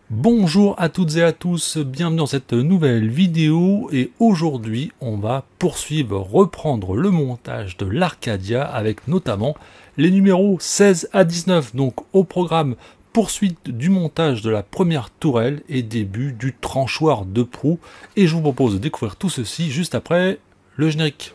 Bonjour à toutes et à tous, bienvenue dans cette nouvelle vidéo et aujourd'hui on va reprendre le montage de l'Arcadia avec notamment les numéros 16 à 19, donc au programme poursuite du montage de la première tourelle et début du tranchoir de proue, et je vous propose de découvrir tout ceci juste après le générique.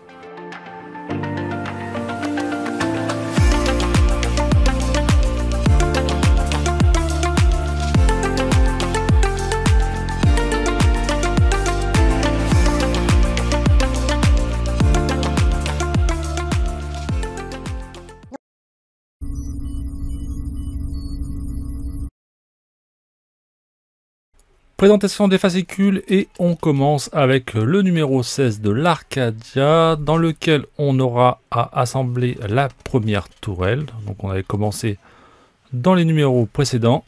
Présentation des fascicules et on commence avec le numéro 16 de l'Arcadia dans lequel on aura à assembler la première tourelle. Donc on avait commencé dans les numéros précédents.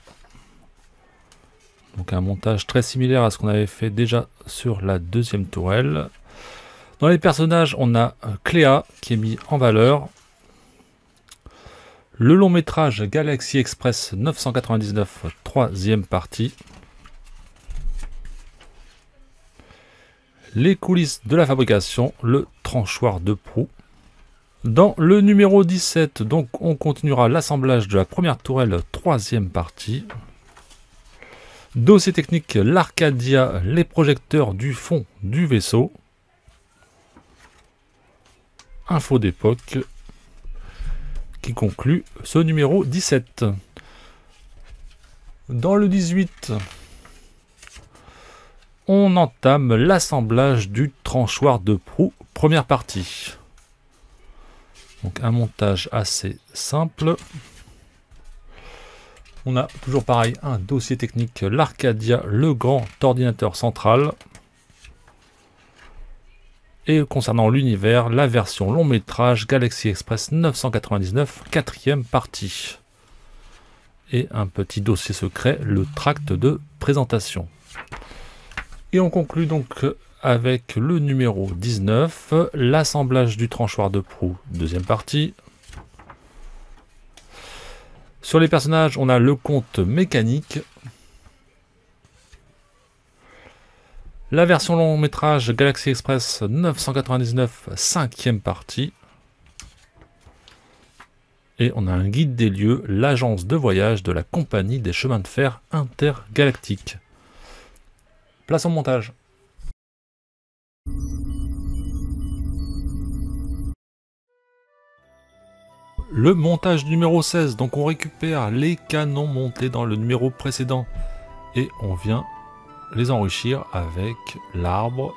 Donc un montage très similaire à ce qu'on avait fait déjà sur la deuxième tourelle. Dans les personnages, on a Cléa qui est mis en valeur. Le long métrage Galaxy Express 999, troisième partie. Les coulisses de la fabrication, le tranchoir de proue. Dans le numéro 17, donc, on continuera l'assemblage de la première tourelle, troisième partie. Dossier technique, l'Arcadia, les projecteurs du fond du vaisseau. Info d'époque qui conclut ce numéro 17. Dans le 18, on entame l'assemblage du tranchoir de proue, première partie. Donc un montage assez simple. On a toujours pareil un dossier technique, l'Arcadia, le grand ordinateur central. Et concernant l'univers, la version long métrage Galaxy Express 999, quatrième partie. Et un petit dossier secret, le tract de présentation. Et on conclut donc avec le numéro 19, l'assemblage du tranchoir de proue, deuxième partie. Sur les personnages, on a le compte mécanique. La version long métrage Galaxy Express 999, cinquième partie. Et on a un guide des lieux, l'agence de voyage de la compagnie des chemins de fer intergalactiques. Place au montage. Le montage numéro 16, donc on récupère les canons montés dans le numéro précédent et on vient les enrichir avec l'arbre.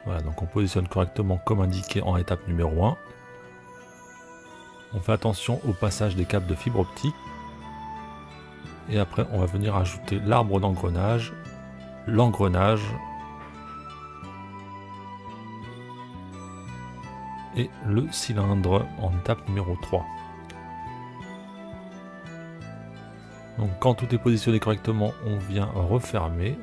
Voilà, donc on positionne correctement comme indiqué en étape numéro 1. On fait attention au passage des câbles de fibre optique. Et après, on va venir ajouter l'arbre d'engrenage, l'engrenage et le cylindre en étape numéro 3. Donc quand tout est positionné correctement, on vient refermer.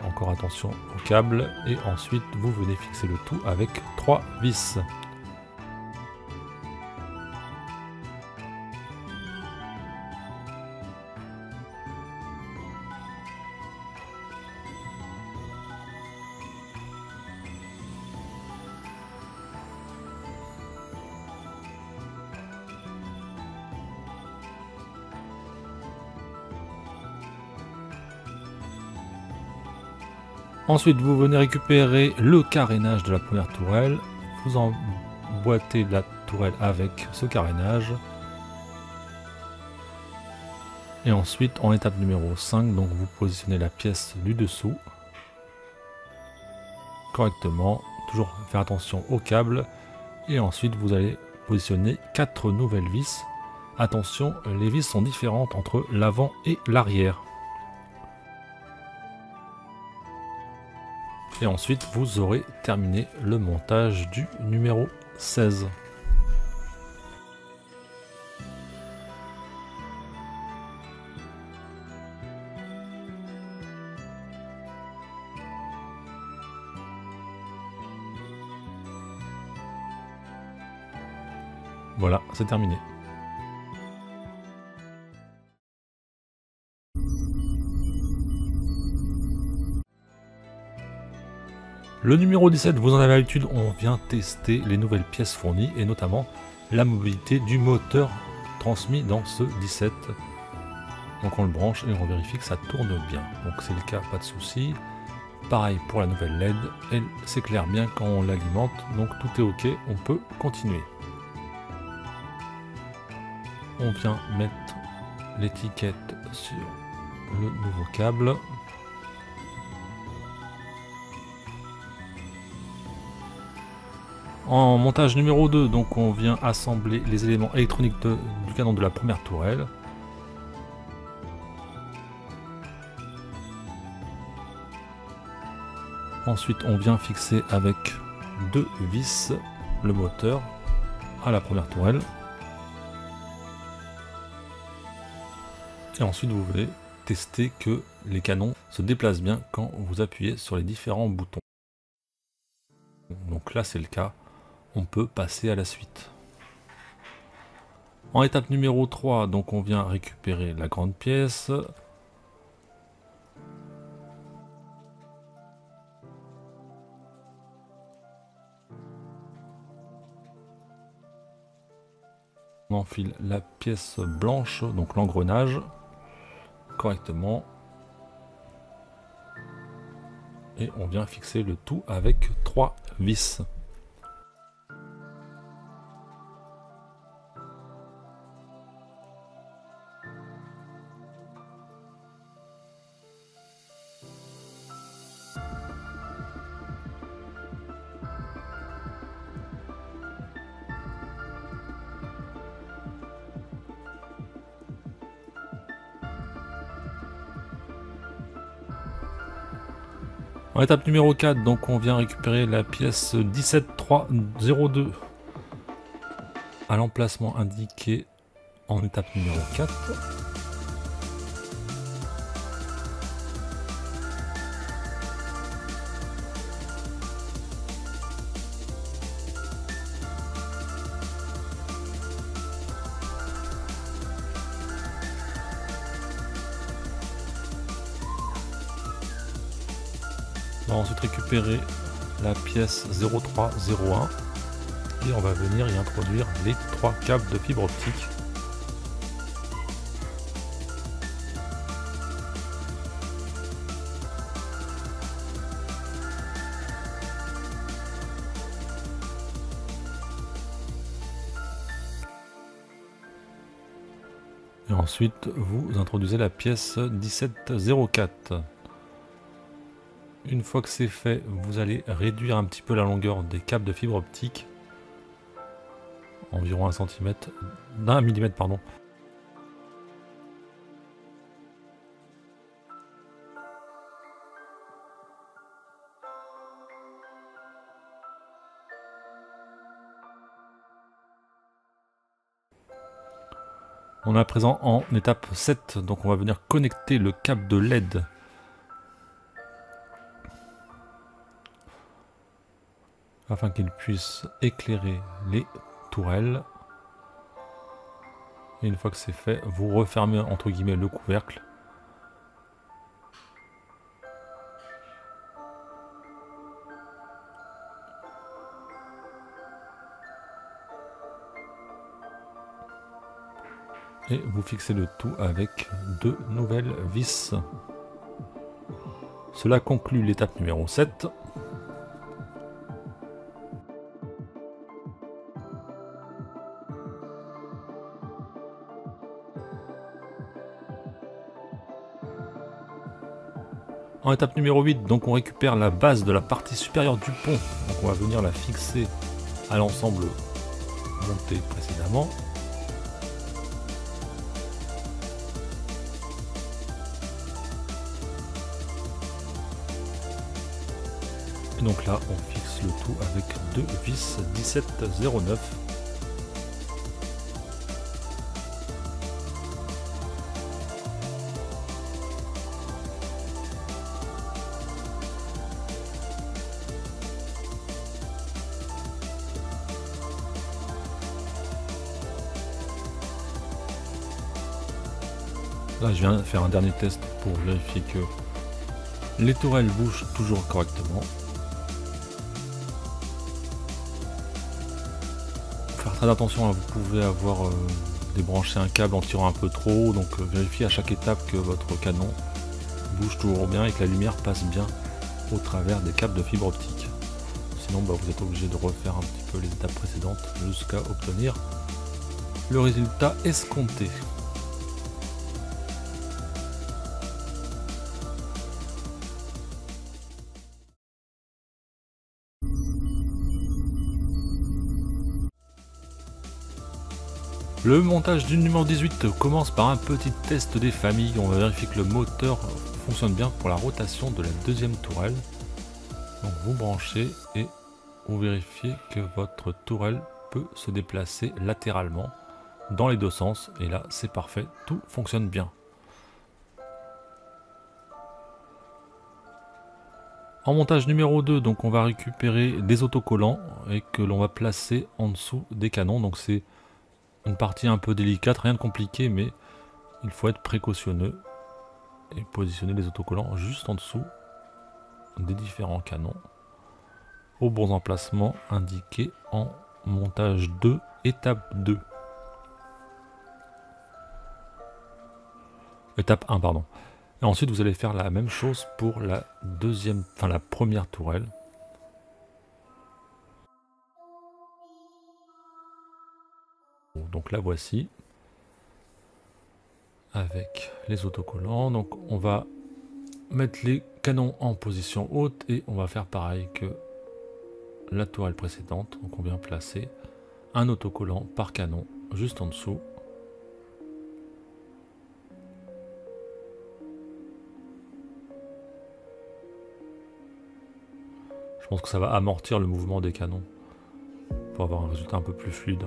Encore attention au câble et ensuite vous venez fixer le tout avec 3 vis. Ensuite, vous venez récupérer le carénage de la première tourelle. Vous emboîtez la tourelle avec ce carénage. Et ensuite, en étape numéro 5, donc vous positionnez la pièce du dessous correctement. Toujours faire attention au câble. Et ensuite, vous allez positionner 4 nouvelles vis. Attention, les vis sont différentes entre l'avant et l'arrière. Et ensuite, vous aurez terminé le montage du numéro 16. Voilà, c'est terminé. Le numéro 17, vous en avez l'habitude, on vient tester les nouvelles pièces fournies et notamment la mobilité du moteur transmis dans ce 17. Donc on le branche et on vérifie que ça tourne bien. Donc c'est le cas, pas de souci. Pareil pour la nouvelle LED, elle s'éclaire bien quand on l'alimente, donc tout est ok, on peut continuer. On vient mettre l'étiquette sur le nouveau câble. En montage numéro 2, donc on vient assembler les éléments électroniques du canon de la première tourelle. Ensuite, on vient fixer avec 2 vis le moteur à la première tourelle. Et ensuite, vous voulez tester que les canons se déplacent bien quand vous appuyez sur les différents boutons. Donc là, c'est le cas. On peut passer à la suite. En étape numéro 3, donc on vient récupérer la grande pièce. On enfile la pièce blanche, donc l'engrenage, correctement. Et on vient fixer le tout avec 3 vis. En étape numéro 4, donc on vient récupérer la pièce 17302 à l'emplacement indiqué en étape numéro 4. On va ensuite récupérer la pièce 0301 et on va venir y introduire les 3 câbles de fibre optique. Et ensuite vous introduisez la pièce 1704. Une fois que c'est fait, vous allez réduire un petit peu la longueur des câbles de fibre optique, environ 1 millimètre, pardon. On est à présent en étape 7, donc on va venir connecter le câble de LED afin qu'il puisse éclairer les tourelles. Et une fois que c'est fait, vous refermez entre guillemets le couvercle. Et vous fixez le tout avec 2 nouvelles vis. Cela conclut l'étape numéro 7. En étape numéro 8, donc on récupère la base de la partie supérieure du pont. Donc on va venir la fixer à l'ensemble monté précédemment. Et donc là, on fixe le tout avec 2 vis 1709. Là je viens de faire un dernier test pour vérifier que les tourelles bougent toujours correctement. Faire très attention, vous pouvez avoir débranché un câble en tirant un peu trop haut, donc vérifiez à chaque étape que votre canon bouge toujours bien et que la lumière passe bien au travers des câbles de fibre optique. Sinon vous êtes obligé de refaire un petit peu les étapes précédentes jusqu'à obtenir le résultat escompté. Le montage du numéro 18 commence par un petit test des familles. On va vérifier que le moteur fonctionne bien pour la rotation de la deuxième tourelle. Donc vous branchez et vous vérifiez que votre tourelle peut se déplacer latéralement dans les deux sens. Et là c'est parfait, tout fonctionne bien. En montage numéro 2, donc on va récupérer des autocollants et que l'on va placer en dessous des canons. Donc c'est une partie un peu délicate, rien de compliqué, mais il faut être précautionneux et positionner les autocollants juste en dessous des différents canons au bon emplacement indiqué en montage 2, étape 2. Étape 1, pardon. Et ensuite vous allez faire la même chose pour la la première tourelle. Donc la voici avec les autocollants. Donc on va mettre les canons en position haute et on va faire pareil que la tourelle précédente. Donc on vient placer un autocollant par canon juste en dessous. Je pense que ça va amortir le mouvement des canons pour avoir un résultat un peu plus fluide.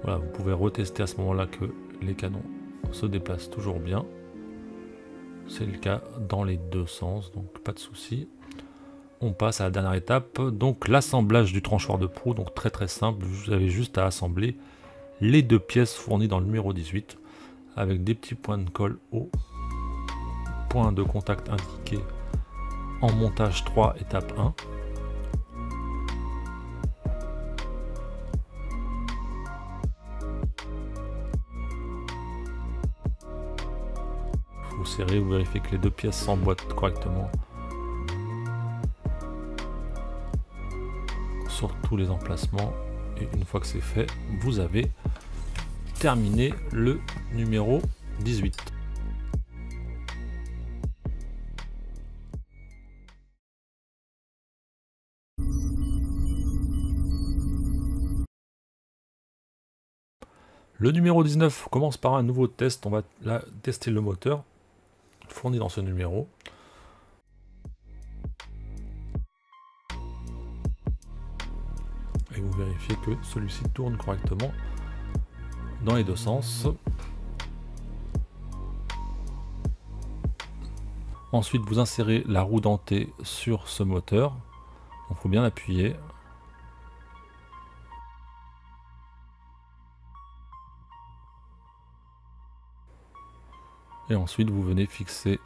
Voilà, vous pouvez retester à ce moment-là que les canons se déplacent toujours bien. C'est le cas dans les deux sens, donc pas de souci. On passe à la dernière étape, donc l'assemblage du tranchoir de proue. Donc très simple, vous avez juste à assembler les deux pièces fournies dans le numéro 18 avec des petits points de colle au point de contact indiqué en montage 3, étape 1. Vous serrez, vous vérifiez que les deux pièces s'emboîtent correctement sur tous les emplacements. Et une fois que c'est fait, vous avez terminé le numéro 18. Le numéro 19 commence par un nouveau test. On va là tester le moteur fourni dans ce numéro. Et vous vérifiez que celui-ci tourne correctement dans les deux sens. Ensuite, vous insérez la roue dentée sur ce moteur. Il faut bien appuyer. Et ensuite, vous venez fixer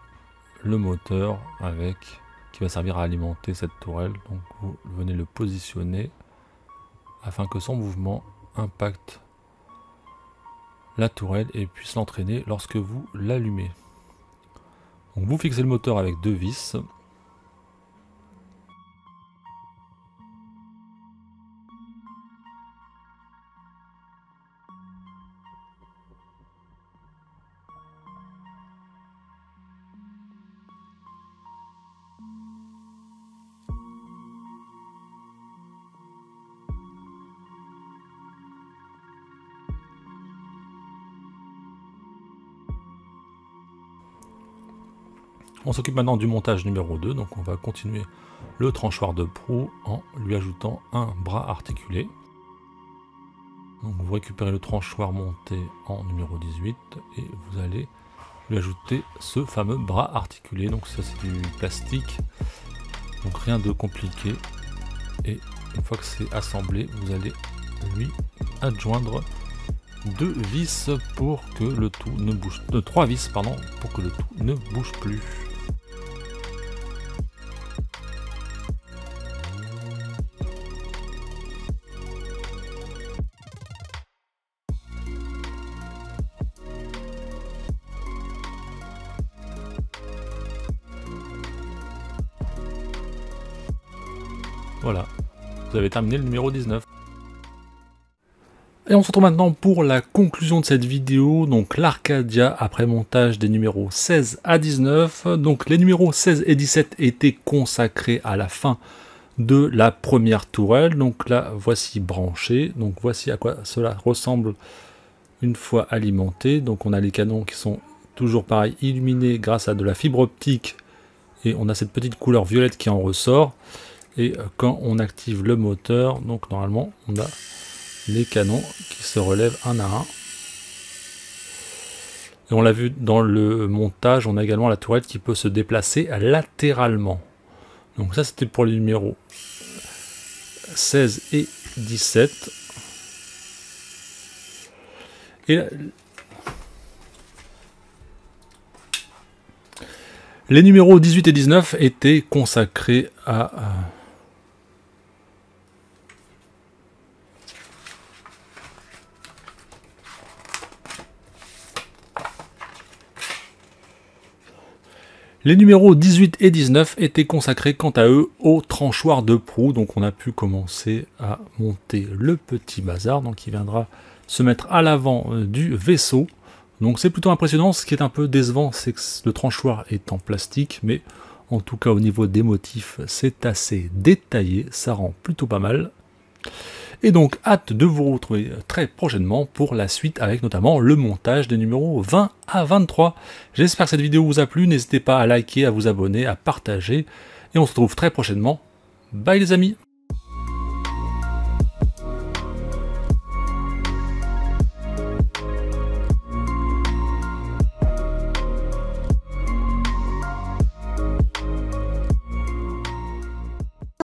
le moteur qui va servir à alimenter cette tourelle. Donc, vous venez le positionner afin que son mouvement impacte la tourelle et puisse l'entraîner lorsque vous l'allumez. Donc, vous fixez le moteur avec deux vis. On s'occupe maintenant du montage numéro 2, donc on va continuer le tranchoir de proue en lui ajoutant un bras articulé. Donc vous récupérez le tranchoir monté en numéro 18 et vous allez lui ajouter ce fameux bras articulé. Donc ça c'est du plastique, donc rien de compliqué. Et une fois que c'est assemblé, vous allez lui adjoindre 2 vis pour que le tout ne bouge, 3 vis pardon, pour que le tout ne bouge plus. Voilà, vous avez terminé le numéro 19. Et on se retrouve maintenant pour la conclusion de cette vidéo, donc l'Arcadia après montage des numéros 16 à 19. Donc les numéros 16 et 17 étaient consacrés à la fin de la première tourelle. Donc là, voici branché. Donc voici à quoi cela ressemble une fois alimenté. Donc on a les canons qui sont toujours pareil, illuminés grâce à de la fibre optique. Et on a cette petite couleur violette qui en ressort. Et quand on active le moteur, donc normalement on a les canons qui se relèvent un à un. Et on l'a vu dans le montage, on a également la tourelle qui peut se déplacer latéralement. Donc ça c'était pour les numéros 16 et 17. Et les numéros 18 et 19 étaient consacrés à les numéros 18 et 19 étaient consacrés quant à eux au tranchoir de proue. Donc on a pu commencer à monter le petit bazar, donc il viendra se mettre à l'avant du vaisseau. Donc c'est plutôt impressionnant. Ce qui est un peu décevant, c'est que le tranchoir est en plastique, mais en tout cas au niveau des motifs, c'est assez détaillé, ça rend plutôt pas mal. Et donc hâte de vous retrouver très prochainement pour la suite avec notamment le montage des numéros 20 à 23. J'espère que cette vidéo vous a plu, n'hésitez pas à liker, à vous abonner, à partager, et on se retrouve très prochainement. Bye les amis!